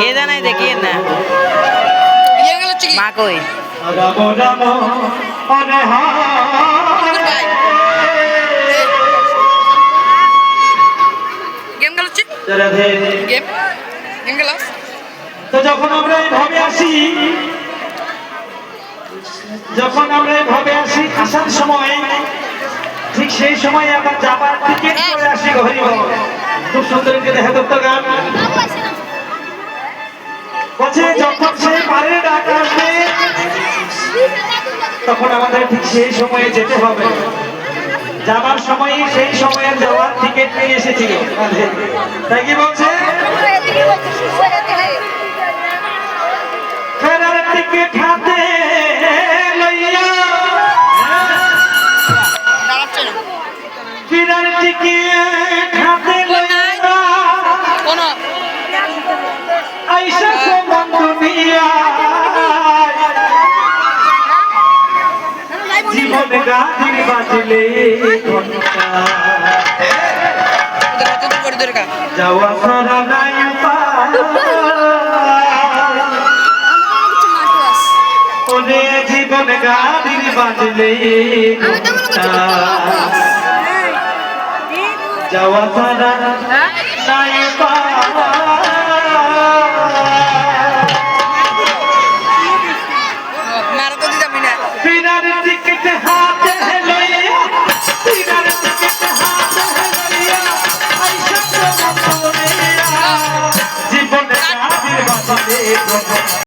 Kita naik dekin na. Makoy. Game kalau cik? Game? Game kalau? তো যখন আমরা এইভাবে আসি আসার সময় ঠিক সেই সময় আবার যাবার টিকিট করে আসি ঘরে খুব সুন্দর দেখা দত্ত গান বলছে যখন সেই পারে ডাক আসবে তখন আমাদের ঠিক সেই সময়ে যেতে হবে যাবার সময় সেই সময়ের যাওয়ার টিকিট নিয়ে এসেছিল তাই কি বলছে ফেরার টিকিট হাতে লইয়া ফেরার টিকিট হাতে লইয়া আইসা সমান দুনিয়া জীবনে গান বাজলে যাওয়া সারা নাই ওরে জীবনে গান বাজলে যাওয়া সারা নাই